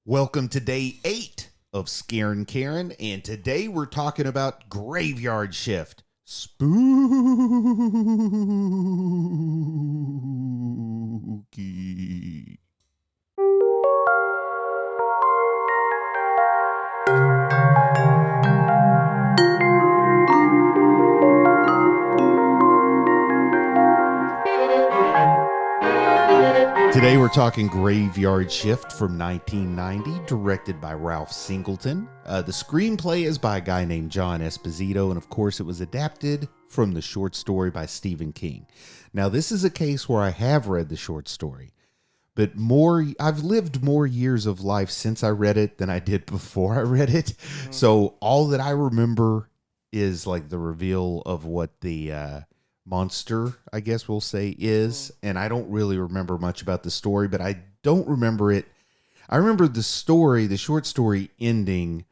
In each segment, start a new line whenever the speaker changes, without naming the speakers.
Welcome to day 8 of Scarin Karen, and today we're talking about Graveyard Shift. Spooky. Today we're talking Graveyard Shift from 1990, directed by Ralph Singleton. The screenplay is by a guy named John Esposito, and of course it was adapted from the short story by Stephen King. Now this is a case where I have read the short story, but I've lived more years of life since I read it than I did before I read it. Mm-hmm. So all that I remember is like the reveal of what the monster, I guess we'll say, is, and I don't really remember much about the story, but I don't remember it. I remember the short story ending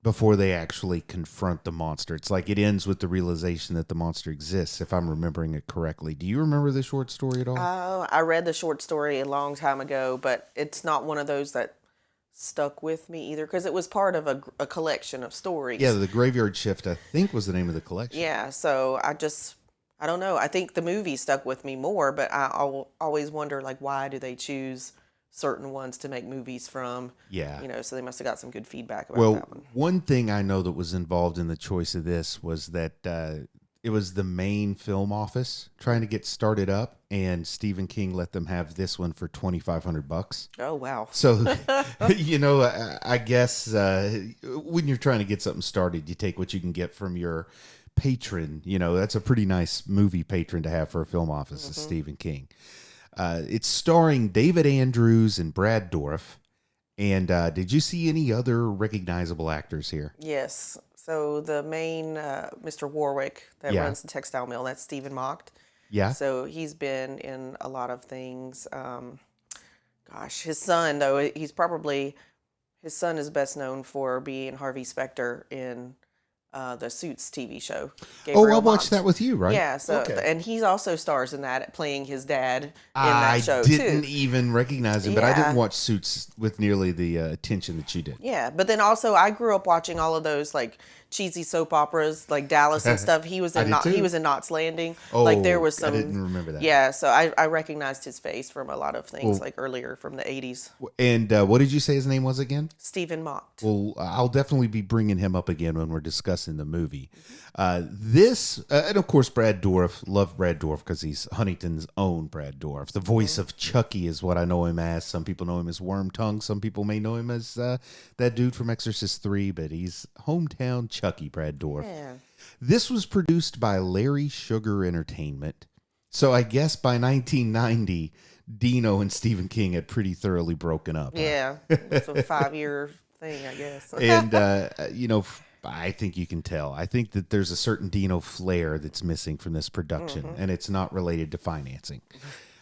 before they actually confront the monster. It's like it ends with the realization that the monster exists, if I'm remembering it correctly. Do you remember the short story at all?
I read the short story a long time ago, but it's not one of those that stuck with me either, because it was part of a collection of stories.
Yeah, the Graveyard Shift, I think, was the name of the collection.
Yeah, so I don't know. I think the movie stuck with me more, but I'll always wonder, like, why do they choose certain ones to make movies from?
Yeah.
So they must have got some good feedback about that one.
One thing I know that was involved in the choice of this was that it was the main film office trying to get started up, and Stephen King let them have this one for $2,500.
Oh, wow.
So, I guess when you're trying to get something started, you take what you can get from your patron. That's a pretty nice movie patron to have for a film office, is Stephen King. It's starring David Andrews and Brad Dourif. And did you see any other recognizable actors here?
Yes. So the main Mr. Warwick that runs the textile mill, that's Stephen Mocht.
Yeah.
So he's been in a lot of things. His son, though, his son is best known for being Harvey Specter in the Suits TV show.
Gabriel I watched that with you, right?
Yeah, and he also stars in that, playing his dad in that show, too.
I didn't even recognize him, but I didn't watch Suits with nearly the attention that you did.
Yeah, but then also I grew up watching all of those, like, cheesy soap operas, like Dallas and stuff. He was in Knots Landing.
Oh,
like there was some.
I didn't remember that.
Yeah, so I recognized his face from a lot of things, like earlier from the 80s.
And what did you say his name was again?
Stephen Mocht.
Well, I'll definitely be bringing him up again when we're discussing the movie. And of course, Brad Dourif. Love Brad Dourif because he's Huntington's own Brad Dourif. The voice of Chucky is what I know him as. Some people know him as Wormtongue. Some people may know him as that dude from Exorcist 3, but he's hometown Chucky, Brad Dourif.
Yeah.
This was produced by Larry Sugar Entertainment. So I guess by 1990, Dino and Stephen King had pretty thoroughly broken up.
Yeah, it's a 5-year thing, I guess.
And, I think you can tell. I think that there's a certain Dino flair that's missing from this production, and it's not related to financing.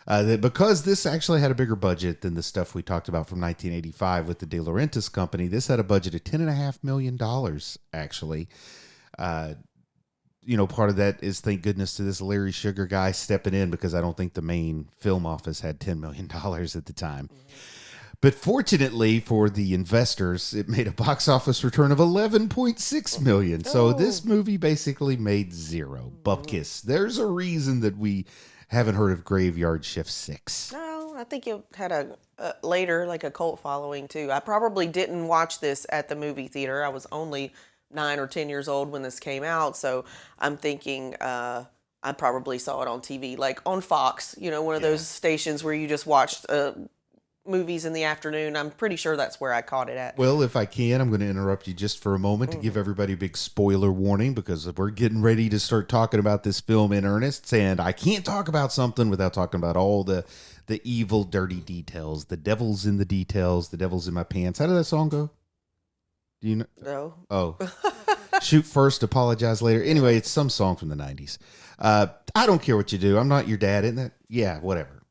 Because this actually had a bigger budget than the stuff we talked about from 1985 with the De Laurentiis Company, this had a budget of $10.5 million, actually. Part of that is thank goodness to this Larry Sugar guy stepping in, because I don't think the main film office had $10 million at the time. But fortunately for the investors, it made a box office return of $11.6 million. So this movie basically made zero. Bupkis. There's a reason that we haven't heard of Graveyard Shift 6.
No, I think it had later, like a cult following too. I probably didn't watch this at the movie theater. I was only 9 or 10 years old when this came out. So I'm thinking I probably saw it on TV, like on Fox, one of those stations where you just watched movies in the afternoon. I'm pretty sure that's where I caught it at.
Well, if I can, I'm going to interrupt you just for a moment to give everybody a big spoiler warning, because we're getting ready to start talking about this film in earnest, and I can't talk about something without talking about all the evil, dirty details. The devil's in the details. The devil's in my pants. How did that song go? Do you know?
No.
Oh. Shoot first, apologize later. Anyway, it's some song from the 90s. I don't care what you do. I'm not your dad, isn't it? Yeah, whatever.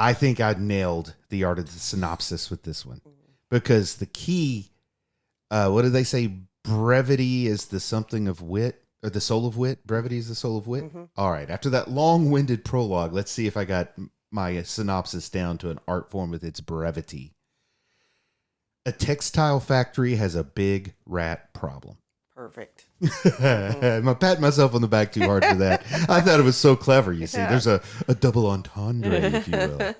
I think I nailed the art of the synopsis with this one, because the key, what do they say? Brevity is the something of wit, or the soul of wit. Brevity is the soul of wit. All right. After that long-winded prologue, let's see if I got my synopsis down to an art form with its brevity. A textile factory has a big rat problem.
Perfect.
I'm patting myself on the back too hard for that. I thought it was so clever. You see, there's a double entendre, if you will.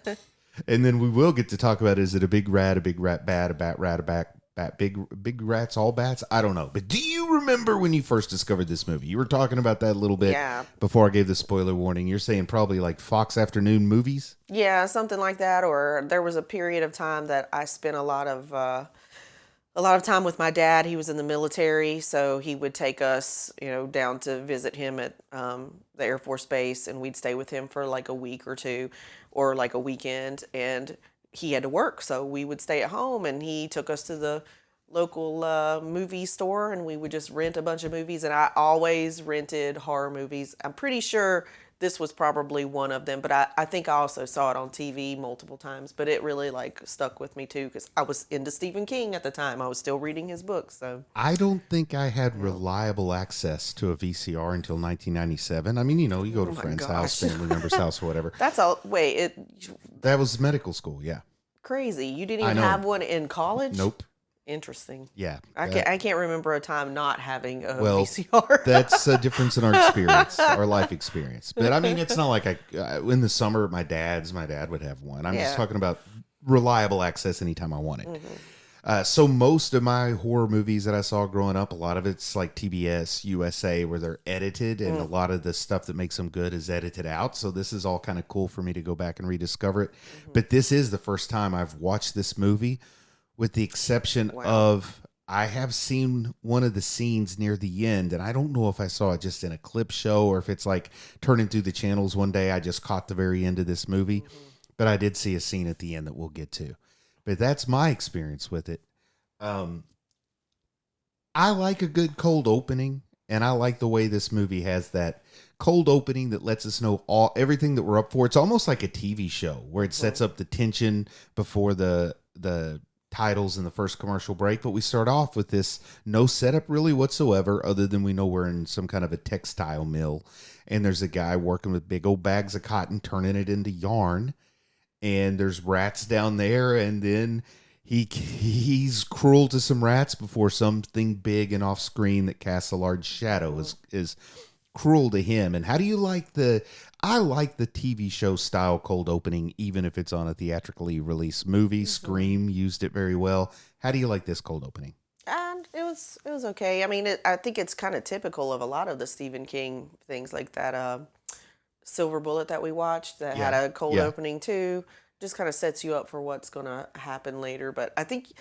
And then we will get to talk about, is it a big rat bat, a bat rat, a bat, big rats, all bats? I don't know. But do you remember when you first discovered this movie? You were talking about that a little bit before I gave the spoiler warning. You're saying probably like Fox Afternoon movies?
Yeah, something like that. Or there was a period of time that I spent a lot of time with my dad. He was in the military, so he would take us, down to visit him at the Air Force Base, and we'd stay with him for like a week or two, or like a weekend. And he had to work, so we would stay at home, and he took us to the local movie store, and we would just rent a bunch of movies. And I always rented horror movies. I'm pretty sure this was probably one of them, but I think I also saw it on TV multiple times. But it really like stuck with me too, because I was into Stephen King at the time. I was still reading his books. So
I don't think I had reliable access to a VCR until 1997. I mean, you go to a friend's house, family member's house, or whatever.
That's all.
That was medical school, yeah.
Crazy. You didn't even have one in college?
Nope.
Interesting.
Yeah.
I can't remember a time not having a VCR.
That's a difference in our experience, our life experience. But I mean, it's not like in the summer, my dad would have one. I'm just talking about reliable access anytime I want it. Mm-hmm. So most of my horror movies that I saw growing up, a lot of it's like TBS, USA, where they're edited, and a lot of the stuff that makes them good is edited out. So this is all kind of cool for me to go back and rediscover it. Mm-hmm. But this is the first time I've watched this movie, with the exception of I have seen one of the scenes near the end, and I don't know if I saw it just in a clip show or if it's like turning through the channels one day. I just caught the very end of this movie, but I did see a scene at the end that we'll get to. But that's my experience with it. I like a good cold opening, and I like the way this movie has that cold opening that lets us know everything that we're up for. It's almost like a TV show where it sets up the tension before the titles in the first commercial break, but we start off with this no setup really whatsoever, other than we know we're in some kind of a textile mill, and there's a guy working with big old bags of cotton turning it into yarn, and there's rats down there, and then he's cruel to some rats before something big and off screen that casts a large shadow is cruel to him. And how do you like I like the TV show style cold opening, even if it's on a theatrically released movie. Scream used it very well. How do you like this cold opening?
And it was okay. I mean, I think it's kind of typical of a lot of the Stephen King things, like that Silver Bullet that we watched that had a cold opening too. Just kind of sets you up for what's going to happen later. But I think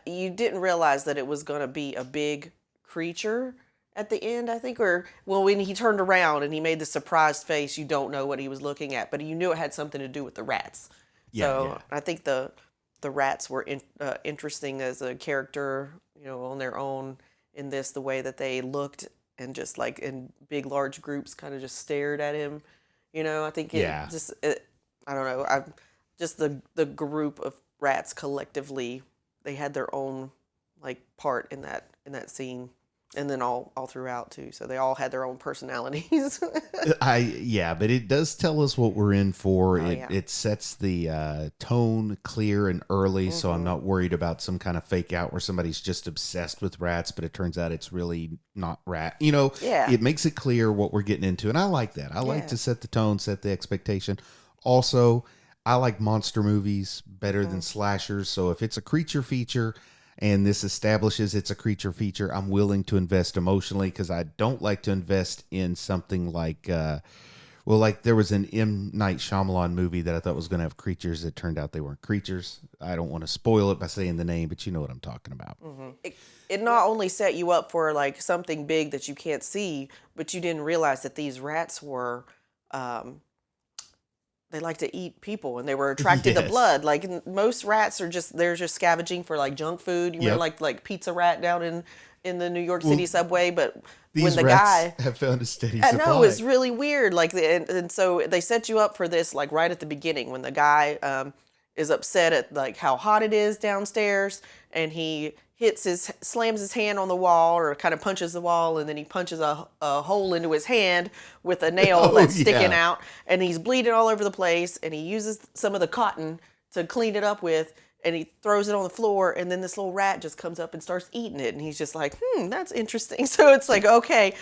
you didn't realize that it was going to be a big creature at the end, I think, when he turned around and he made the surprised face, you don't know what he was looking at, but you knew it had something to do with the rats. I think the rats were interesting as a character, on their own in this, the way that they looked and just like in big, large groups kind of just stared at him. I think I don't know. Just the group of rats collectively, they had their own like part in that scene. And then all throughout too, so they all had their own personalities.
But it does tell us what we're in for. It sets the tone clear and early, so I'm not worried about some kind of fake out where somebody's just obsessed with rats, but it turns out it's really not rat. It makes it clear what we're getting into, and I like that. I like to set the tone, set the expectation. Also, I like monster movies better than slashers, so if it's a creature feature and this establishes it's a creature feature, I'm willing to invest emotionally, because I don't like to invest in something like, like there was an M. Night Shyamalan movie that I thought was going to have creatures. It turned out they weren't creatures. I don't want to spoil it by saying the name, but you know what I'm talking about.
Mm-hmm. It not only set you up for like something big that you can't see, but you didn't realize that these rats were... they like to eat people, and they were attracted to blood. Like most rats they're just scavenging for like junk food. You remember like Pizza Rat down in the New York City subway, but when the guy
have found a steady supply.
I know, it's really weird. Like and so they set you up for this like right at the beginning when the guy is upset at like how hot it is downstairs, and he slams his hand on the wall, or kind of punches the wall, and then he punches a hole into his hand with a nail that's sticking out, and he's bleeding all over the place, and he uses some of the cotton to clean it up with, and he throws it on the floor, and then this little rat just comes up and starts eating it, and he's just like, that's interesting. So it's like, okay,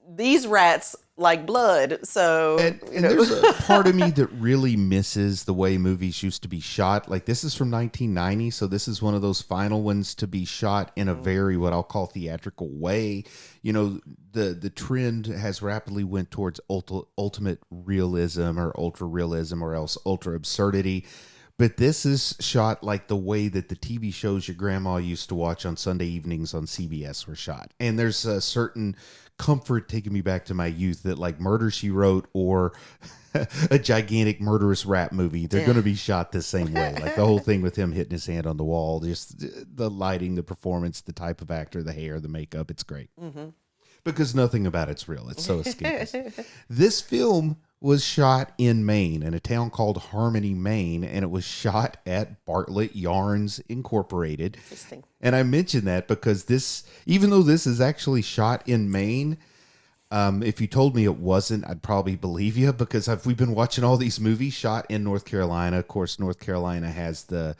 these rats like blood, so
and there's a part of me that really misses the way movies used to be shot. Like, this is from 1990, so this is one of those final ones to be shot in a very, what I'll call, theatrical way. You know, the trend has rapidly went towards ultimate realism or ultra realism or else ultra absurdity. But this is shot like the way that the TV shows your grandma used to watch on Sunday evenings on CBS were shot. And there's a certain comfort taking me back to my youth that, like, Murder, She Wrote or a gigantic murderous rap movie, they're going to be shot the same way. Like the whole thing with him hitting his hand on the wall, just the lighting, the performance, the type of actor, the hair, the makeup, it's great. Because nothing about it's real. It's so escapist. This film was shot in Maine, in a town called Harmony, Maine, and it was shot at Bartlett Yarns Incorporated.
Interesting.
And I mention that because this, even though this is actually shot in Maine, if you told me it wasn't, I'd probably believe you, because we've been watching all these movies shot in North Carolina. Of course, North Carolina has the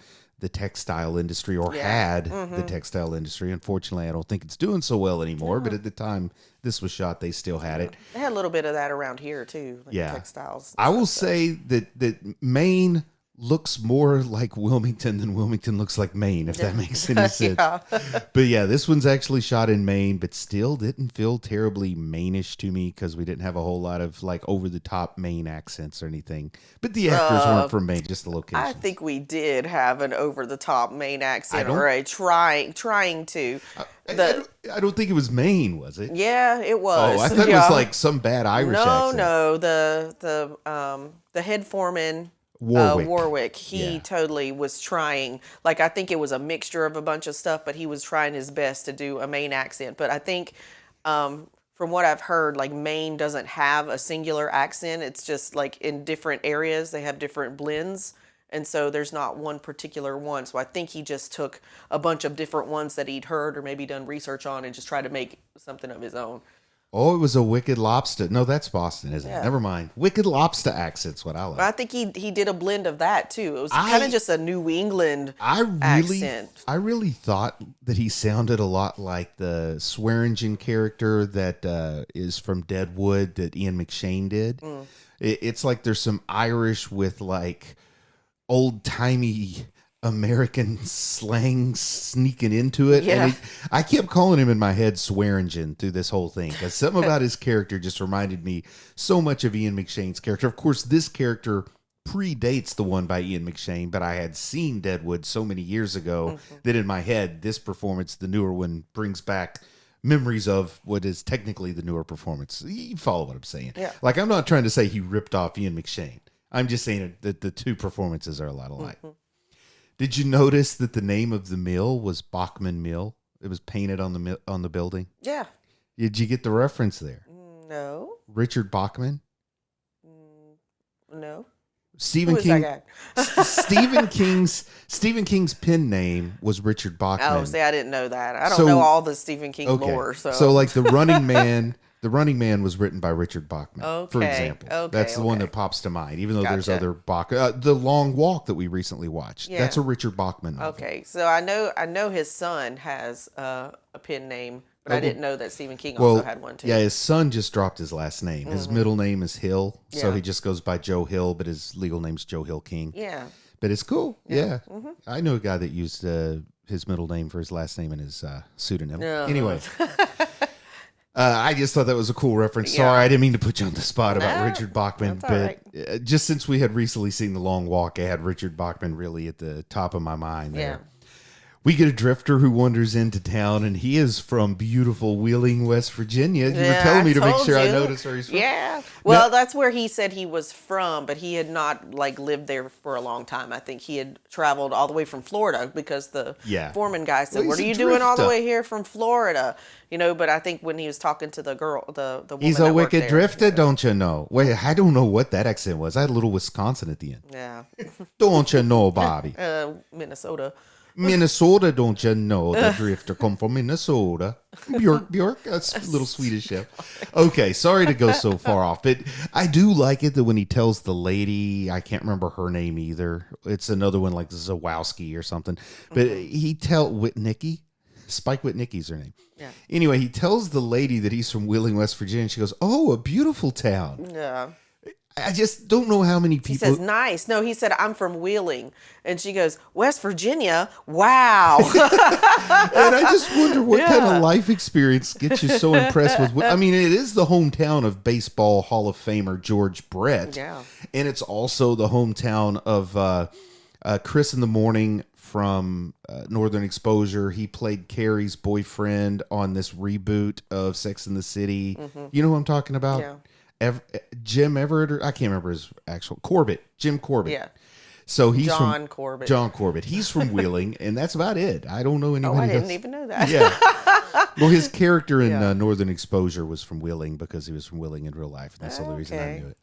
textile industry, or had the textile industry. Unfortunately, I don't think it's doing so well anymore, but at the time this was shot, they still had it.
They had a little bit of that around here too, like textiles.
I will say that Maine looks more like Wilmington than Wilmington looks like Maine, if that makes any sense. But yeah, this one's actually shot in Maine, but still didn't feel terribly Maine-ish to me because we didn't have a whole lot of like over-the-top Maine accents or anything. But the actors weren't from Maine, just the location.
I think we did have an over-the-top Maine accent, or a trying to.
I don't think it was Maine, was it?
Yeah, it was.
Oh, I thought it was like some bad Irish accent.
No, the head foreman, Warwick, he totally was trying. Like, I think it was a mixture of a bunch of stuff, but he was trying his best to do a Maine accent. But I think, from what I've heard, like, Maine doesn't have a singular accent. It's just like in different areas they have different blends. And so there's not one particular one. So I think he just took a bunch of different ones that he'd heard or maybe done research on and just tried to make something of his own.
Oh, it was a Wicked Lobster. No, that's Boston, isn't it? Never mind. Wicked Lobster accent's what I like.
But I think he did a blend of that too. It was kind of just a New England accent.
I really thought that he sounded a lot like the Swearingen character that is from Deadwood that Ian McShane did. It's like there's some Irish with like old-timey American slang sneaking into it.
Yeah.
And I kept calling him in my head Swearingen through this whole thing because something about his character just reminded me so much of Ian McShane's character. Of course, this character predates the one by Ian McShane, but I had seen Deadwood so many years ago that in my head, this performance, the newer one, brings back memories of what is technically the newer performance. You follow what I'm saying? Yeah. Like, I'm not trying to say he ripped off Ian McShane. I'm just saying that the two performances are a lot alike. Did you notice that the name of the mill was Bachman Mill? It was painted on the building. Yeah. Did you get the reference there?
No.
Richard Bachman?
No.
Stephen King's pen name was Richard Bachman.
Oh, see, I didn't know that. I don't know all the Stephen King lore.
So like the Running Man. The Running Man was written by Richard Bachman, for example. That's the one that pops to mind, even though there's other The Long Walk that we recently watched. Yeah. That's a Richard Bachman novel.
Okay, so I know his son has a pen name, but I didn't know that Stephen King also had one too.
Yeah, his son just dropped his last name. His middle name is Hill, so he just goes by Joe Hill, but his legal name's Joe Hill King. Yeah. But it's cool. Yeah. I know a guy that used his middle name for his last name in his pseudonym. Anyway. I just thought that was a cool reference. Sorry, I didn't mean to put you on the spot about Richard Bachman, but just since we had recently seen The Long Walk, I had Richard Bachman really at the top of my mind there. Yeah. We get a drifter who wanders into town, and he is from beautiful Wheeling, West Virginia. You were telling me to make sure I noticed where he's from.
Yeah. Well, that's where he said he was from, but he had not lived there for a long time. I think he had traveled all the way from Florida because the foreman guy said, "What are you doing all the way here from Florida?" But I think when he was talking to the girl, the woman
he's a wicked drifter, don't you know? Wait, I don't know what that accent was. I had a little Wisconsin at the end. Yeah. Don't you know, Bobby?
Minnesota.
Minnesota, don't you know? The drifter come from Minnesota. Bjork, that's a little Swedish chef. Okay, sorry to go so far off, but I do like it that when he tells the lady, I can't remember her name either. It's another one like Zawowski or something, but he Whitnicki. Spike Whitnicki's her name.
Yeah.
Anyway, he tells the lady that he's from Wheeling, West Virginia. And she goes, "Oh, a beautiful town."
Yeah.
I just don't know how many people.
He says, "Nice." No, he said, "I'm from Wheeling," and she goes, "West Virginia. Wow."
And I just wonder what kind of life experience gets you so impressed with. I mean, it is the hometown of baseball Hall of Famer George Brett.
Yeah.
And it's also the hometown of Chris in the Morning from Northern Exposure. He played Carrie's boyfriend on this reboot of Sex and the City. You know who I'm talking about?
Yeah.
Jim Everett, or I can't remember his actual Jim Corbett.
Yeah.
So he's
John
from
Corbett.
John Corbett. He's from Wheeling, and that's about it. I don't know anybody.
I didn't
else.
even know that.
Yeah. Well, his character in
Yeah.
Northern Exposure was from Wheeling because he was from Wheeling in real life. And that's the only reason I
Okay.
knew it.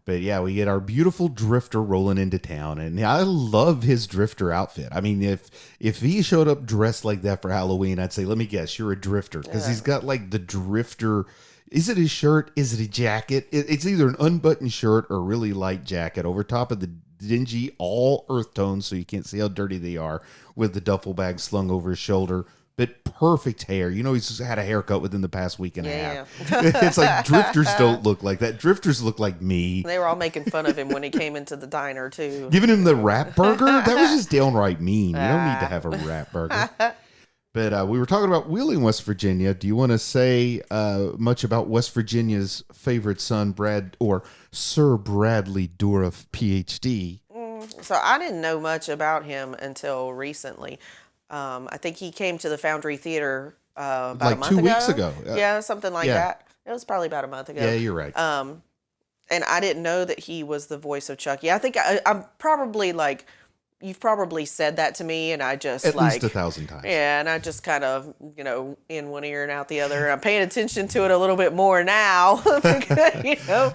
But yeah, we get our beautiful drifter rolling into town, and I love his drifter outfit. I mean, if he showed up dressed like that for Halloween, I'd say, let me guess, you're a drifter, because he's got like the drifter. Is it his shirt? Is it a jacket? It's either an unbuttoned shirt or a really light jacket over top of the dingy all earth tones, so you can't see how dirty they are, with the duffel bag slung over his shoulder. But perfect hair. You know, he's had a haircut within the past week and a half. It's like drifters don't look like that. Drifters look like me.
They were all making fun of him when he came into the diner, too.
Giving him the rap burger? That was just downright mean. You don't need to have a rap burger. But we were talking about Wheeling, West Virginia. Do you want to say much about West Virginia's favorite son, Brad, or Sir Bradley Dourif, PhD?
So I didn't know much about him until recently. I think he came to the Foundry Theater about
Like
a month
2
ago.
weeks ago.
Yeah, something like
yeah.
that. It was probably about a month ago.
Yeah, you're right.
And I didn't know that he was the voice of Chucky. I think I'm probably like, you've probably said that to me, and I just
At
like
least 1,000 times.
Yeah, and I just kind of, in one ear and out the other. I'm paying attention to it a little bit more now.
I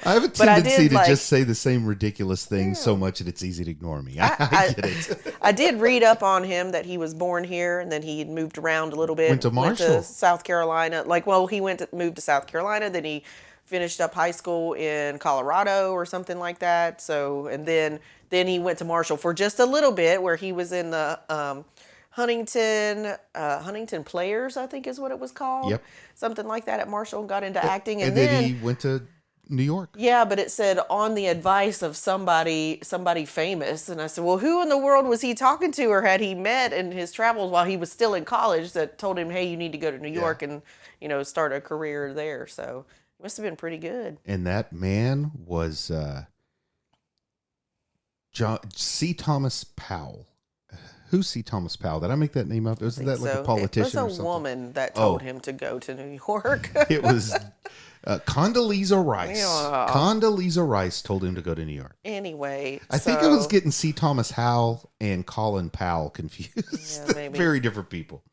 have a
But I
tendency
did,
to just say the same ridiculous things so much that it's easy to ignore me. I get it.
I did read up on him that he was born here and then he had moved around a little bit.
Went to Marshall.
South Carolina. Moved to South Carolina. Then he finished up high school in Colorado or something like that. So, and then he went to Marshall for just a little bit, where he was in the Huntington Players, I think is what it was called.
Yep.
Something like that at Marshall, and got into acting.
And then he went to New York.
Yeah, but it said on the advice of somebody famous. And I said, well, who in the world was he talking to, or had he met in his travels while he was still in college, that told him, hey, you need to go to New York and, start a career there. So it must have been pretty good.
And that man was C. Thomas Powell. Who's C. Thomas Powell? Did I make that name up? Wasn't that like a politician
It
or
was a
something?
woman that told him to go to New York.
It was Condoleezza Rice.
Yeah.
Condoleezza Rice told him to go to New York.
Anyway,
I think I was getting C. Thomas Howell and Colin Powell confused.
Yeah, maybe.
Very different people.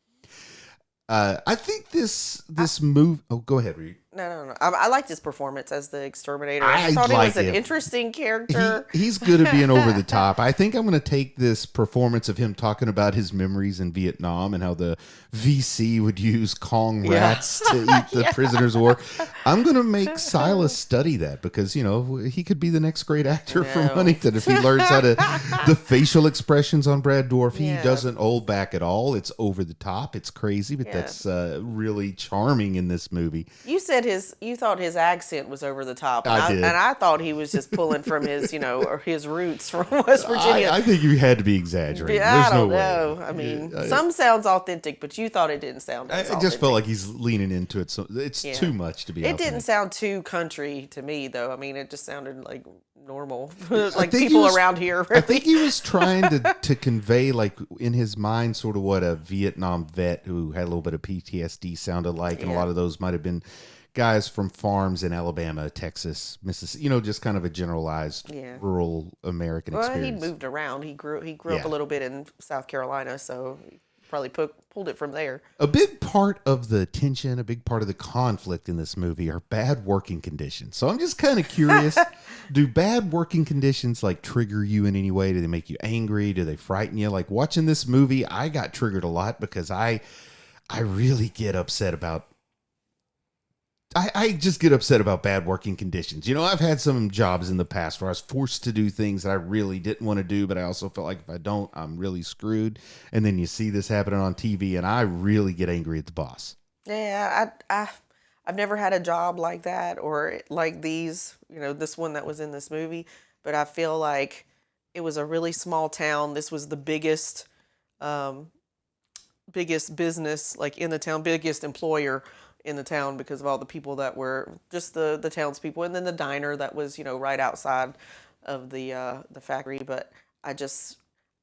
I think this move. Oh, go ahead, Reed.
No. I liked his performance as the exterminator.
I
I thought he was
like
an
him.
interesting character.
He's good at being over the top. I think I'm going to take this performance of him talking about his memories in Vietnam and how the VC would use Kong rats to eat the prisoners of war. I'm going to make Silas study that because, he could be the next great actor from Huntington if he learns how to, the facial expressions on Brad Dourif. He doesn't hold back at all. It's over the top. It's crazy, but that's really charming in this movie.
You said you thought his accent was over the top.
I did.
And I thought he was just pulling from his, or his roots from West Virginia.
I think you had to be exaggerating.
I
There's
don't
no
know.
way.
I mean, some sounds authentic, but you thought it didn't sound as
I just felt like he's leaning into it. So it's too much to be
It
authentic.
didn't sound too country to me, though. I mean, it just sounded like normal,
I
like
think
people
he was-
around here.
I think he was trying to convey, like, in his mind, sort of what a Vietnam vet who had a little bit of PTSD sounded like. And a lot of those might have been guys from farms in Alabama, Texas, Mississippi, just kind of a generalized rural American
Well,
experience.
he moved around. He grew up a little bit in South Carolina, so probably pulled it from there.
A big part of the tension, a big part of the conflict in this movie are bad working conditions. So I'm just kind of curious, do bad working conditions like trigger you in any way? Do they make you angry? Do they frighten you? Like watching this movie, I got triggered a lot because I really get upset about I just get upset about bad working conditions. You know, I've had some jobs in the past where I was forced to do things that I really didn't want to do, but I also felt like if I don't, I'm really screwed. And then you see this happening on TV, and I really get angry at the boss.
Yeah, I've never had a job like that or like these, this one that was in this movie, but I feel like it was a really small town. This was the biggest business like in the town, biggest employer in the town because of all the people that were just the townspeople, and then the diner that was right outside of the factory. But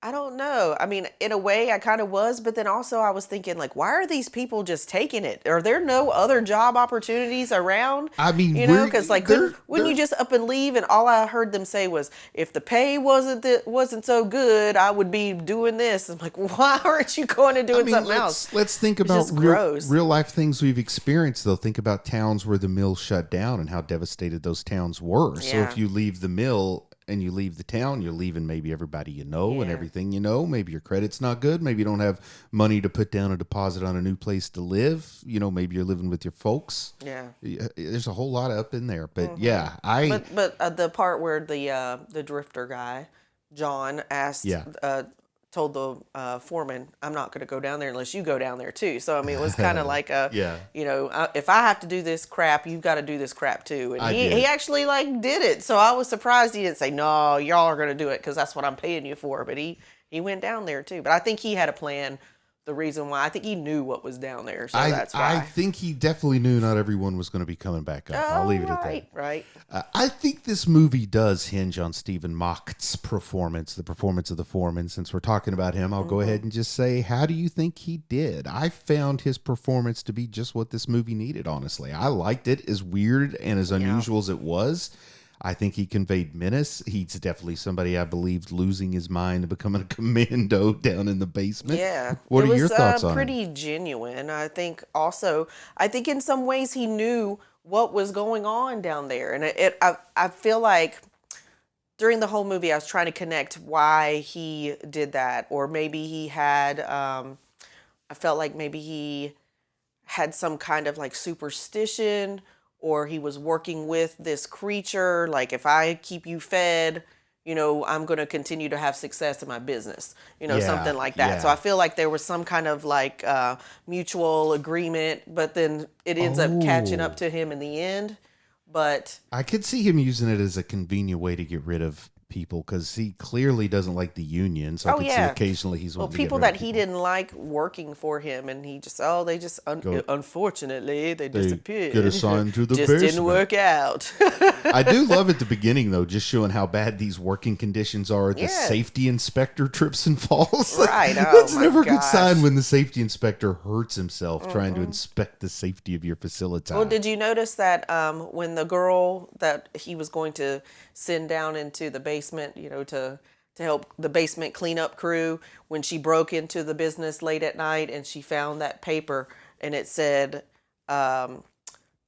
I don't know. I mean, in a way, I kind of was, but then also I was thinking, like, why are these people just taking it? Are there no other job opportunities around?
I mean,
because like, wouldn't you just up and leave? And all I heard them say was, if the pay wasn't so good, I would be doing this. I'm like, why aren't you going and doing something else?
Let's think about real life things we've experienced, though. Think about towns where the mill shut down and how devastated those towns were. Yeah. So if you leave the mill and you leave the town, you're leaving maybe everybody and everything maybe your credit's not good, maybe you don't have money to put down a deposit on a new place to live, maybe you're living with your folks. There's a whole lot up in there, but but
the part where the drifter guy John told the foreman, I'm not going to go down there unless you go down there too. So, I mean, it was kind of like if I have to do this crap, you've got to do this crap too. And he actually did it. So I was surprised he didn't say, no, y'all are going to do it because that's what I'm paying you for. But he went down there too. But I think he had a plan. The reason why, I think he knew what was down there, so that's why.
I think he definitely knew not everyone was going to be coming back up. I'll leave it at that.
Right.
I think this movie does hinge on Stephen Mocht's performance, the performance of the foreman. Since we're talking about him, I'll go ahead and just say, how do you think he did? I found his performance to be just what this movie needed, honestly. I liked it, as weird and as unusual as it was. I think he conveyed menace. He's definitely somebody I believed losing his mind and becoming a commando down in the basement.
Yeah.
What are your thoughts on it?
It was pretty genuine. I think in some ways he knew what was going on down there. And I feel like during the whole movie I was trying to connect why he did that. Or maybe he had, I felt like maybe he had some kind of superstition, or he was working with this creature, like if I keep you fed, I'm going to continue to have success in my business, something like that. Yeah. So I feel like there was some kind of mutual agreement, but then it ends up catching up to him in the end. But
I could see him using it as a convenient way to get rid of people, because he clearly doesn't like the union. So I could see occasionally he's
people that he didn't like working for him, and he just unfortunately they disappeared.
Get assigned to the
just
basement.
Didn't work out.
I do love at the beginning though, just showing how bad these working conditions are. The safety inspector trips and falls.
Right.
That's never a good sign when the safety inspector hurts himself trying to inspect the safety of your facility.
Well, did you notice that when the girl that he was going to send down into the basement, to help the basement cleanup crew, when she broke into the business late at night and she found that paper and it said, I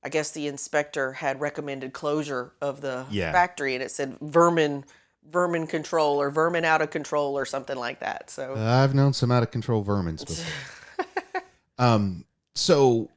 guess the inspector had recommended closure of the factory, and it said vermin control or vermin out of control or something like that. So
I've known some out of control vermins before. So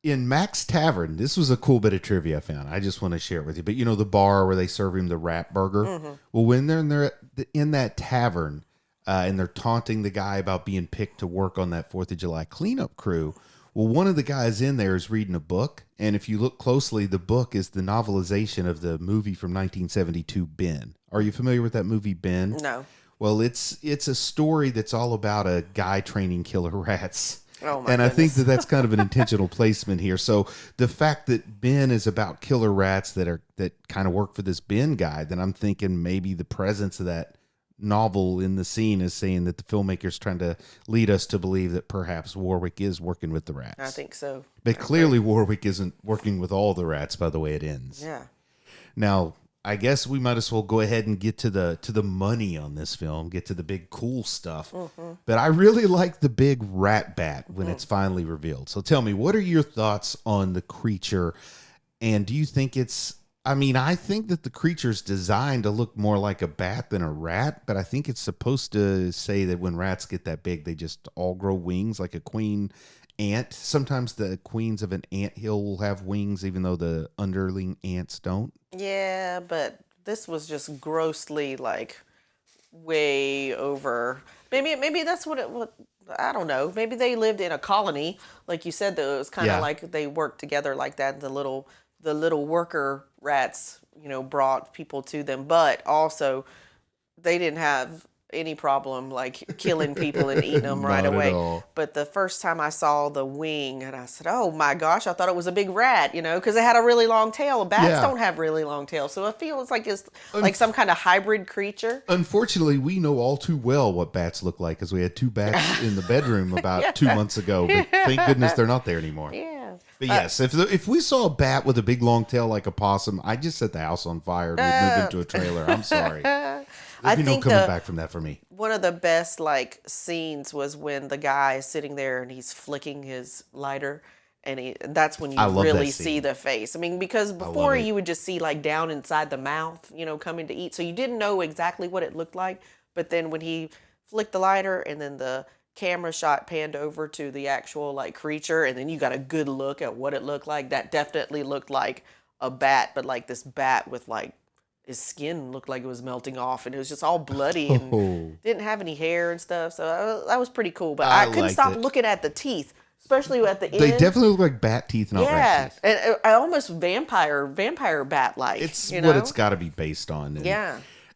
in Mac's Tavern, this was a cool bit of trivia I found. I just want to share it with you. But the bar where they serve him the rat burger. Mm-hmm. Well, when they're in that tavern and they're taunting the guy about being picked to work on that 4th of July cleanup crew, well, one of the guys in there is reading a book. And if you look closely, the book is the novelization of the movie from 1972, Ben. Are you familiar with that movie, Ben?
No.
Well, it's a story that's all about a guy training killer rats.
Oh my
and I
goodness.
think that's kind of an intentional placement here. So the fact that Ben is about killer rats that kind of work for this Ben guy, then I'm thinking maybe the presence of that novel in the scene is saying that the filmmaker's trying to lead us to believe that perhaps Warwick is working with the rats.
I think so.
But clearly Warwick isn't working with all the rats by the way it ends.
Yeah.
Now, I guess we might as well go ahead and get to the money on this film, get to the big cool stuff. But I really like the big rat bat when it's finally revealed. So tell me, what are your thoughts on the creature? And do you think I think that the creature's designed to look more like a bat than a rat, but I think it's supposed to say that when rats get that big, they just all grow wings like a queen ant. Sometimes the queens of an anthill will have wings, even though the underling ants don't.
Yeah, but this was just grossly like way over. Maybe that's what I don't know. Maybe they lived in a colony, like you said. Though it was kind of like they worked together like that. The little worker rats, brought people to them, but also they didn't have any problem like killing people and eating them right
Not at
away.
all.
But the first time I saw the wing, and I said, "Oh my gosh!" I thought it was a big rat, because it had a really long tail. Bats don't have really long tails, so I feel it's like some kind of hybrid creature.
Unfortunately, we know all too well what bats look like because we had 2 bats in the bedroom about 2 months ago. But thank goodness they're not there anymore.
Yeah.
But yes, if we saw a bat with a big long tail like a possum, I'd just set the house on fire and we'd move into a trailer. I'm sorry. There'd be no coming back from that for me.
One of the best scenes was when the guy is sitting there and he's flicking his lighter, and that's when you really see the face. I mean, because before you would just see down inside the mouth, coming to eat, so you didn't know exactly what it looked like. But then when he flicked the lighter, and then the camera shot panned over to the actual creature, and then you got a good look at what it looked like. That definitely looked like a bat, but this bat with his skin looked like it was melting off, and it was just all bloody and didn't have any hair and stuff. So that was pretty cool. But I couldn't stop looking at the teeth, especially at the end.
They definitely look like bat teeth, not rat teeth.
And I almost vampire bat-like.
It's what it's got to be based on.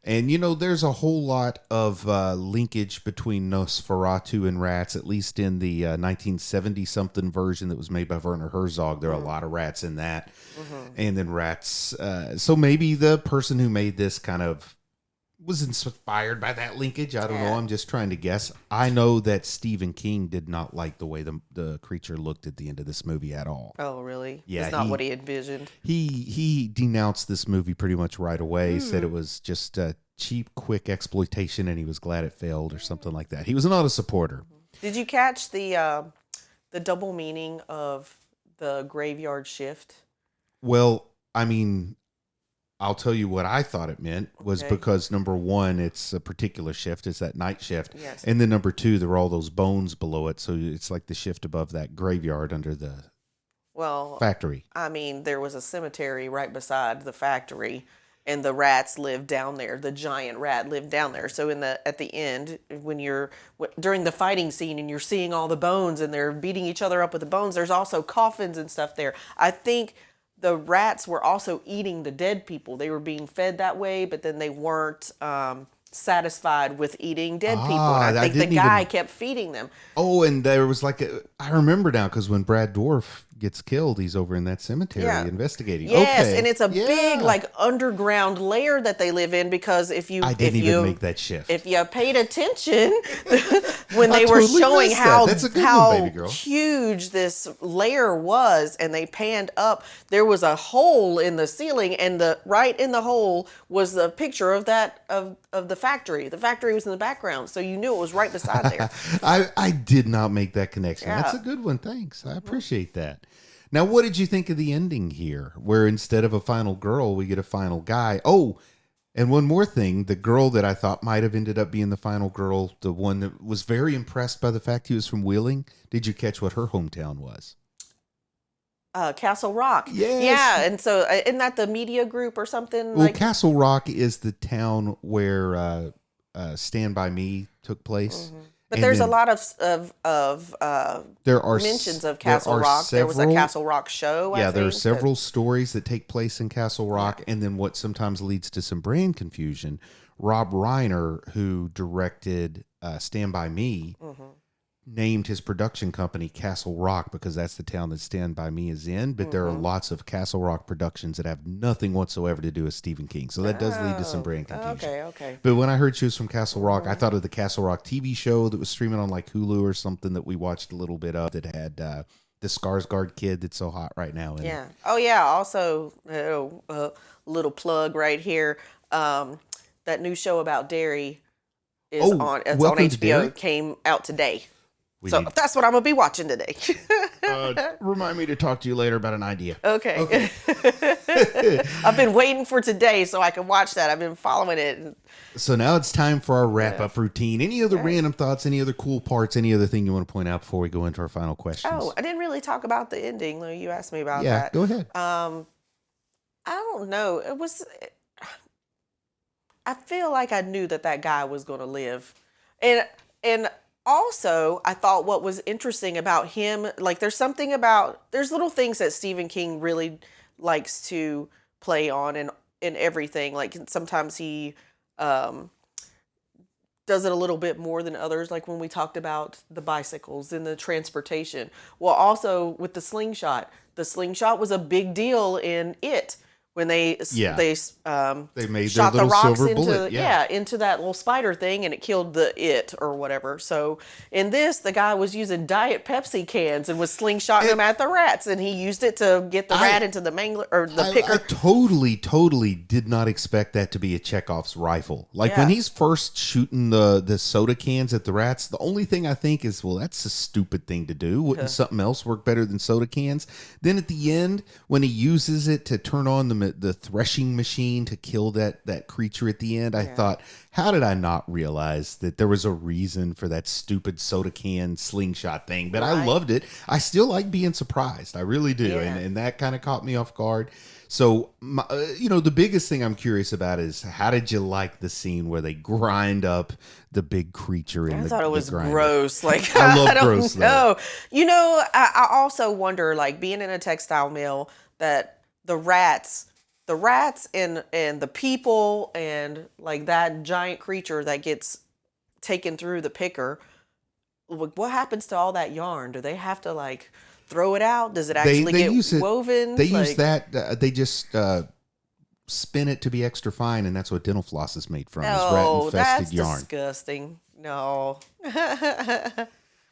And, there's a whole lot of linkage between Nosferatu and rats, at least in the 1970-something version that was made by Werner Herzog. There are a lot of rats in that. And then rats. So maybe the person who made this kind of was inspired by that linkage. I don't know. I'm just trying to guess. I know that Stephen King did not like the way the creature looked at the end of this movie at all.
Oh, really?
Yeah.
It's not what he envisioned.
He denounced this movie pretty much right away. Said it was just a cheap, quick exploitation, and he was glad it failed or something like that. He was not a supporter.
Did you catch the double meaning of the graveyard shift?
Well, I mean, I'll tell you what I thought it meant was because number one, it's a particular shift. It's that night shift.
Yes.
And then number two, there are all those bones below it. So it's like the shift above that graveyard under the factory.
I mean, there was a cemetery right beside the factory, and the rats lived down there. The giant rat lived down there. So at the end, when during the fighting scene and you're seeing all the bones and they're beating each other up with the bones, there's also coffins and stuff there. I think the rats were also eating the dead people. They were being fed that way, but then they weren't satisfied with eating dead people. And I think the guy kept feeding them.
Oh, and there was I remember now, because when Brad Dourif gets killed, he's over in that cemetery investigating.
Yes, and it's a big underground layer that they live in, because I didn't even
make that shift.
If you paid attention when they were showing how huge this layer was, and they panned up, there was a hole in the ceiling, and right in the hole was the picture of the factory. The factory was in the background, so you knew it was right beside there.
I did not make that connection. Yeah. That's a good one. Thanks. I appreciate that. Now, what did you think of the ending here, where instead of a final girl, we get a final guy? Oh, and one more thing. The girl that I thought might have ended up being the final girl, the one that was very impressed by the fact he was from Wheeling. Did you catch what her hometown was?
Castle Rock.
Yes.
Yeah, and so isn't that the media group or something?
Well, Castle Rock is the town where Stand By Me took place.
Mm-hmm. But there's a lot of mentions of Castle Rock. There was a Castle Rock show. I think.
There are several stories that take place in Castle Rock, and then what sometimes leads to some brand confusion. Rob Reiner, who directed Stand By Me, named his production company Castle Rock because that's the town that Stand By Me is in. But there are lots of Castle Rock productions that have nothing whatsoever to do with Stephen King. So that does lead to some brand confusion.
Okay.
But when I heard she was from Castle Rock, I thought of the Castle Rock TV show that was streaming on Hulu or something that we watched a little bit of that had the Skarsgård kid that's so hot right now.
Yeah. Oh yeah. Also, little plug right here. That new show about Derry is on. It's on
Welcome to
HBO.
Derry?
Came out today.
We
So
need-
that's what I'm gonna be watching today.
Remind me to talk to you later about an idea.
Okay. I've been waiting for today so I can watch that. I've been following it.
So now it's time for our wrap-up routine. Any other random thoughts, any other cool parts, any other thing you want to point out before we go into our final questions?
Oh, I didn't really talk about the ending. You asked me about
yeah,
that.
go ahead.
I don't know. It was. I feel like I knew that guy was going to live, and also I thought what was interesting about him, like there's little things that Stephen King really likes to play on in everything. Like sometimes he does it a little bit more than others. Like when we talked about the bicycles and the transportation. Well, also with the slingshot was a big deal in It. When they
made
shot
their
the
little
rocks
silver
into
bullet,
into that little spider thing, and it killed the It or whatever. So in this, the guy was using Diet Pepsi cans and was slingshotting them at the rats, and he used it to get the rat into the mangler or the picker.
I totally did not expect that to be a Chekhov's rifle. Like when he's first shooting the soda cans at the rats, the only thing I think is, well, that's a stupid thing to do. Wouldn't something else work better than soda cans? Then at the end, when he uses it to turn on the threshing machine to kill that creature at the end, I thought, how did I not realize that there was a reason for that stupid soda can slingshot thing? But I loved it. I still like being surprised. I really do. And that kind of caught me off guard. So, the biggest thing I'm curious about is, how did you like the scene where they grind up the big creature in
I
the
thought it was
grinder?
gross. Like
I love
I don't
gross,
know. I also wonder, like being in a textile mill, that the rats and the people and like that giant creature that gets taken through the picker, what happens to all that yarn? Do they have to like throw it out? Does it actually get woven?
They use that. They just spin it to be extra fine, and that's what dental floss is made from. Is rat-infested yarn.
Disgusting. No.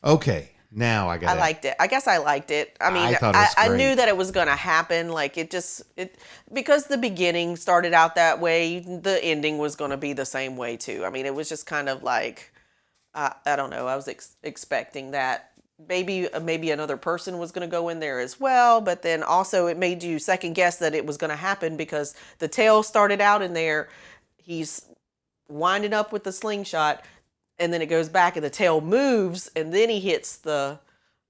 Okay. Now I
liked it. I guess I liked it. I mean, I knew that it was going to happen. Like because the beginning started out that way, the ending was going to be the same way too. I mean, it was just kind of like, I don't know. I was expecting that maybe another person was going to go in there as well. But then also it made you second guess that it was going to happen, because the tail started out in there. He's winding up with the slingshot. And then it goes back and the tail moves, and then he hits the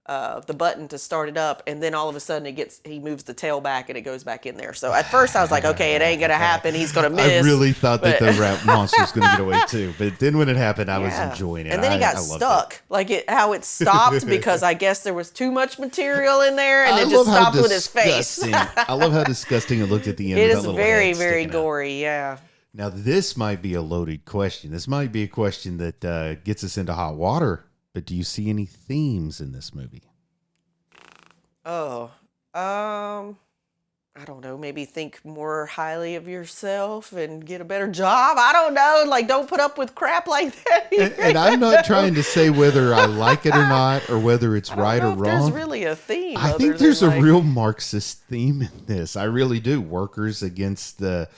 button to start it up, and then all of a sudden he moves the tail back and it goes back in there. So at first I was like, okay, it ain't gonna happen. He's gonna miss.
I really thought that the rat monster was gonna get away too, but then when it happened, I was enjoying it.
And then he got stuck, how it stopped because I guess there was too much material in there, and it just stopped with his face.
I love how disgusting it looked at the end.
It is very, very gory. Yeah.
Now, this might be a loaded question. This might be a question that gets us into hot water, but do you see any themes in this movie?
Oh, I don't know. Maybe think more highly of yourself and get a better job. I don't know. Like, don't put up with crap like that.
And I'm not trying to say whether I like it or not, or whether it's right or wrong.
There's really a theme.
I think there's a real Marxist theme in this. I really do. Workers against the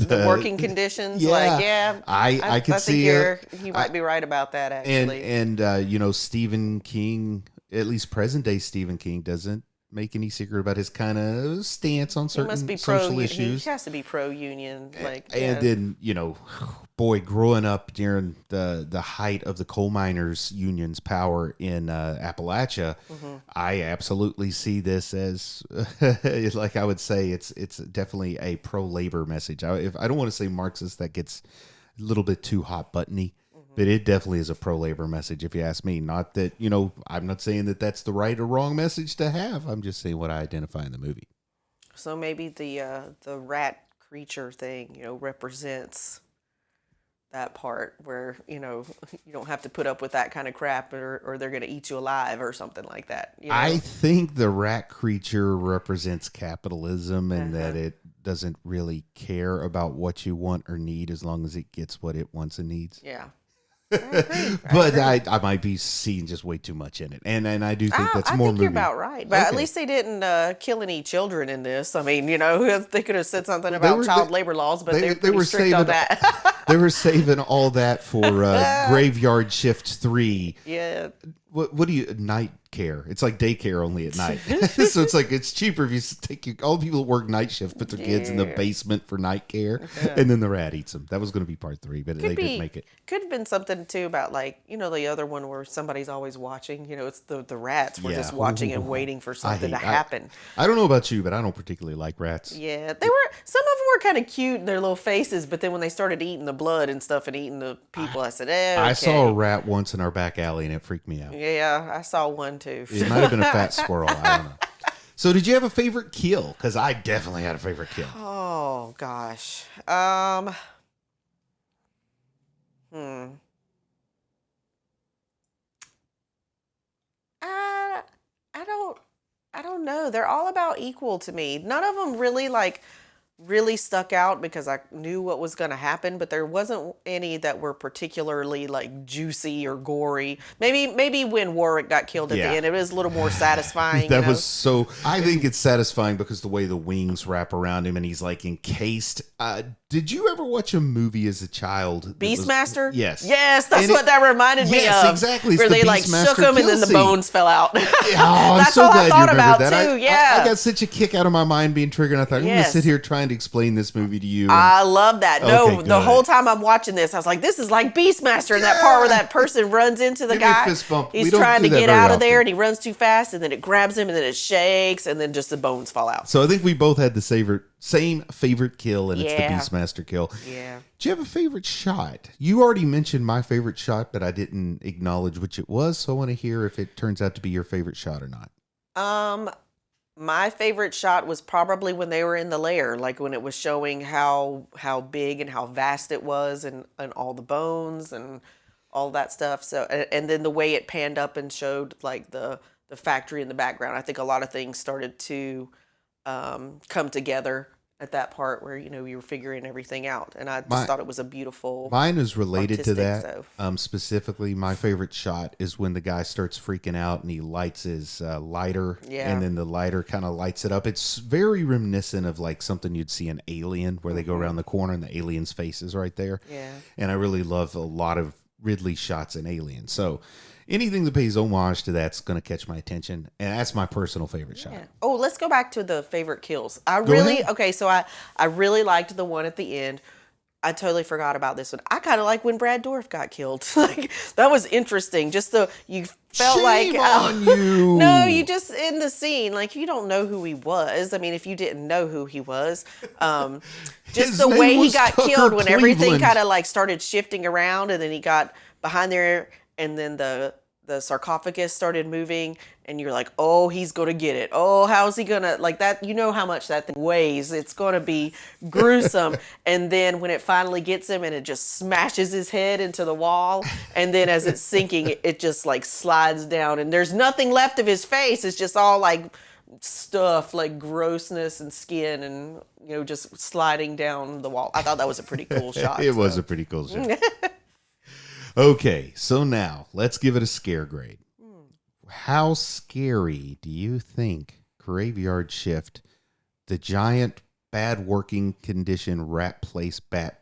working conditions. I
can see
it. You might be right about that, actually.
And Stephen King, at least present day Stephen King, doesn't make any secret about his kind of stance on certain social issues.
He has to be pro-union.
Then, boy, growing up during the height of the coal miners' union's power in Appalachia, I absolutely see this as, like I would say, it's definitely a pro-labor message. I don't want to say Marxist, that gets a little bit too hot buttony. But it definitely is a pro-labor message, if you ask me. Not that, I'm not saying that that's the right or wrong message to have. I'm just saying what I identify in the movie.
So maybe the rat creature thing, represents that part where, you don't have to put up with that kind of crap, or they're going to eat you alive or something like that.
I think the rat creature represents capitalism, and that it doesn't really care about what you want or need as long as it gets what it wants and needs.
Yeah. I agree.
But
agree.
I might be seeing just way too much in it, and I do think that's
I
more
think
movie.
you're about right, but at
Okay.
least they didn't kill any children in this. I mean, they could have said something
They
about
were
child labor laws, but they're
they
pretty
were
strict on
saving
that.
they were saving all that for Graveyard Shift 3.
Yeah,
What do you night care? It's like daycare only at night. So it's like it's cheaper if you take all the people that work night shift put their kids in the
Yeah.
basement for night care, and then the rat eats them. That was going to be part 3, but they didn't make it.
could have been something too about like the other one where somebody's always watching. It's the rats were
Yeah.
just watching and
Ooh.
waiting for something to
I-
happen.
I don't know about you, but I don't particularly like rats.
Yeah, some of them were kind of cute in their little faces, but then when they started eating the blood and stuff and eating the people, I said, okay.
I saw a rat once in our back alley, and it freaked me out.
Yeah, I saw one too.
It might have been a fat squirrel. I don't know. So, did you have a favorite kill? Because I definitely had a favorite kill.
Oh gosh. I I don't I don't know. They're all about equal to me. None of them really stuck out because I knew what was going to happen, but there wasn't any that were particularly like juicy or gory. Maybe when Warwick got killed at the end, it was a little more satisfying.
That was so. I think it's satisfying because the way the wings wrap around him and he's like encased. Did you ever watch a movie as a child?
Beastmaster?
Yes.
Yes, that's
And
what that reminded me of.
Yes, exactly. It's
Where
the
they like
Beastmaster
shook him and
kill
then the
scene.
bones fell out.
I'm
That's
so
all
glad
I thought
you
about
remembered that.
too. Yeah.
I got such a kick out of my mind being triggered. And I thought, I'm going to
Yes.
sit here trying to explain this movie to you. And
I love that. No,
Okay,
the
good.
whole time I'm watching this, I was like, this is like Beastmaster. And that part where that person runs into the
Give me a
guy.
fist bump. We
He's
don't
trying
do
to
that
get
very
out of there
often.
and he runs too fast and then it grabs him and then it shakes and then just the bones fall out.
So I think we both had the same favorite kill, and it's the
Yeah.
Beastmaster kill.
Yeah.
Do you have a favorite shot? You already mentioned my favorite shot, but I didn't acknowledge which it was, so I want to hear if it turns out to be your favorite shot or not.
My favorite shot was probably when they were in the lair, like when it was showing how big and how vast it was and all the bones and all that stuff. So and then the way it panned up and showed like the factory in the background. I think a lot of things started to come together at that part where you were figuring everything out, and I just thought it was a beautiful.
Mine is related to that.
artistic,
Specifically, my favorite shot is when the guy starts freaking out and he lights his lighter,
Yeah.
and then the lighter kind of lights it up. It's very reminiscent of like something you'd see in Alien, where they go around the corner and the alien's face is right there.
Yeah.
And I really love a lot of Ridley shots in Alien. So anything that pays homage to that's going to catch my attention, and that's my personal favorite shot.
Yeah. Oh, let's go back to the favorite kills.
ahead.
So I really liked the one at the end. I totally forgot about this one. I kind of like when Brad Dourif got killed. Like that was interesting. Just you felt
Shame on you.
No, you just in the scene, like you don't know who he was. I mean, if you didn't know who he was, just
His
the
name
way he
was
got
Tucker
killed when everything
Cleveland.
kind of like started shifting around, and then he got behind there, and then the sarcophagus started moving, and you're like, oh, he's gonna get it. Oh, how's he gonna like that? You know how much that thing weighs. It's gonna be gruesome. And then when it finally gets him and it just smashes his head into the wall, and then as it's sinking, it just like slides down, and there's nothing left of his face. It's just all like stuff, like grossness and skin, and just sliding down the wall. I thought that was a pretty cool shot.
It was a pretty cool shot. Okay, so now let's give it a scare grade. How scary do you think Graveyard Shift, the giant bad working condition rat place bat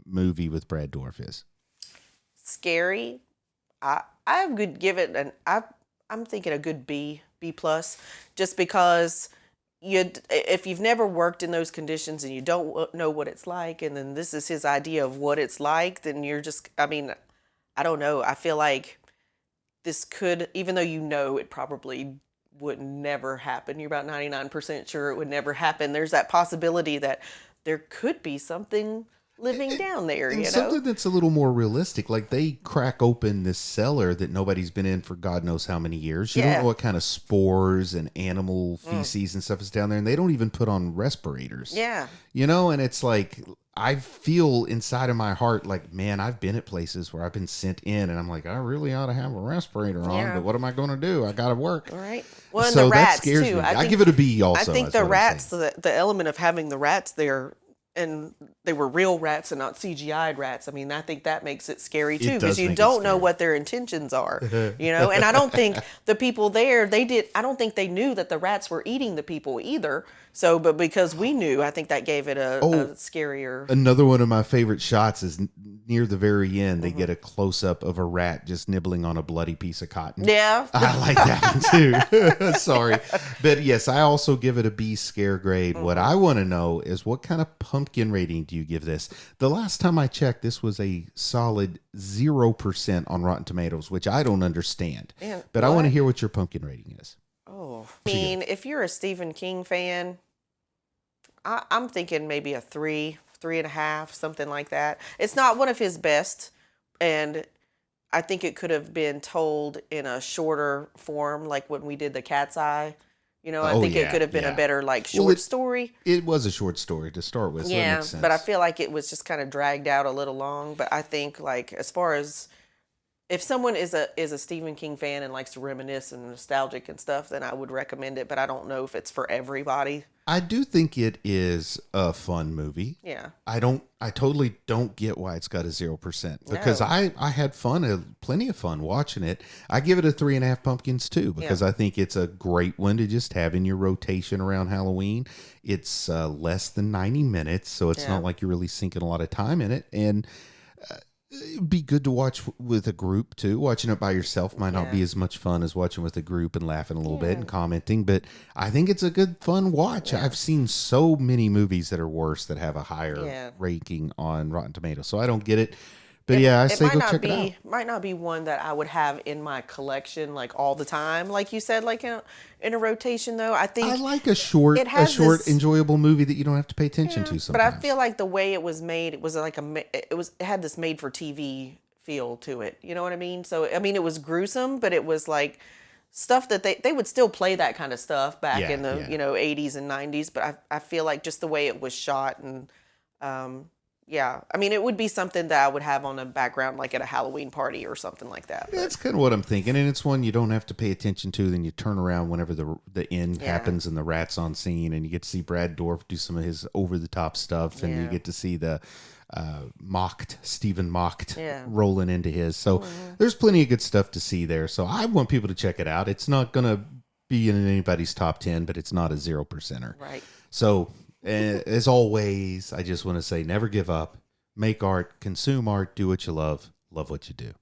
movie with Brad Dourif is?
Scary. I would give it I'm thinking a good B plus, just because if you've never worked in those conditions and you don't know what it's like, and then this is his idea of what it's like, then you're just, I don't know. I feel like this could, even though it probably would never happen, you're about 99% sure it would never happen. There's that possibility that there could be something living down there,
And something that's a little more realistic. Like they crack open this cellar that nobody's been in for God knows how many years. You don't know what kind of spores and animal feces and stuff is down there, and they don't even put on respirators.
Yeah.
And it's like, I feel inside of my heart like, man, I've been at places where I've been sent in and I'm like, I really ought to have a respirator on,
Yeah.
but what am I going to do? I got to work.
All right. Well, and
So
the
that
rats
scares
too.
me. I give it a B also.
I think
is
the
what I'm
rats,
saying.
the element of having the rats there and they were real rats and not CGI'd rats. I mean, I think that makes it scary too,
It
because
does
you
make it
don't know
scary.
what their intentions are, And I don't think the people there, I don't think they knew that the rats were eating the people either. So, but because we knew, I think that gave it a
Oh,
scarier.
another one of my favorite shots is near the very end. They get a close up of a rat just nibbling on a bloody piece of cotton.
Yeah.
I like that one too. Sorry. But yes, I also give it a B scare grade. What I want to know is what kind of pumpkin rating do you give this? The last time I checked, this was a solid 0% on Rotten Tomatoes, which I don't understand.
Man,
But I want to
what?
hear what your pumpkin rating is.
Oh, I mean, if you're a Stephen King fan, I'm thinking maybe a 3.5, something like that. It's not one of his best, and I think it could have been told in a shorter form, like when we did the Cat's Eye. I
Oh,
think it
yeah,
could have been a
yeah.
better like
Well,
short story.
It was a short story to start with, so that
Yeah,
makes sense.
but I feel like it was just kind of dragged out a little long. But I think like as far as if someone is a Stephen King fan and likes to reminisce and nostalgic and stuff, then I would recommend it. But I don't know if it's for everybody.
I do think it is a fun movie.
Yeah.
I totally don't get why it's got a 0% because
No.
I had fun, plenty of fun watching it. I give it a 3.5 pumpkins too because I think it's a great one to just have in your rotation around Halloween. It's less than 90 minutes, so it's not like you're really sinking a lot of time in it. And it'd be good to watch with a group too. Watching it by yourself might not be as much fun as watching with a group and laughing a little bit and commenting, but I think it's a good fun watch. I've seen so many movies that are worse that have a higher ranking on Rotten Tomatoes, so I don't get it. But I say go check it out.
Might not be one that I would have in my collection like all the time, like you said, like in a rotation. Though I think
I like a short,
it has this-
enjoyable movie that you don't have to pay attention to.
but
Sometimes,
I feel like the way it was made, it was like it had this made for TV feel to it. You know what I mean? So I mean, it was gruesome, but it was like stuff that they would still play that kind of stuff back in the 80s and 90s. But I feel like just the way it was shot and yeah, I mean, it would be something that I would have on a background, like at a Halloween party or something like that. But,
that's kind of what I'm thinking, and it's one you don't have to pay attention to. Then you turn around whenever the end happens and the rat's on scene, and you get to see Brad Dourif do some of his over the top stuff, and you get to see the Stephen mocked rolling into his. So there's plenty of good stuff to see there. So I want people to check it out. It's not gonna be in anybody's top 10, but it's not a 0%er.
right.
So as always, I just want to say never give up, make art, consume art, do what you love what you do.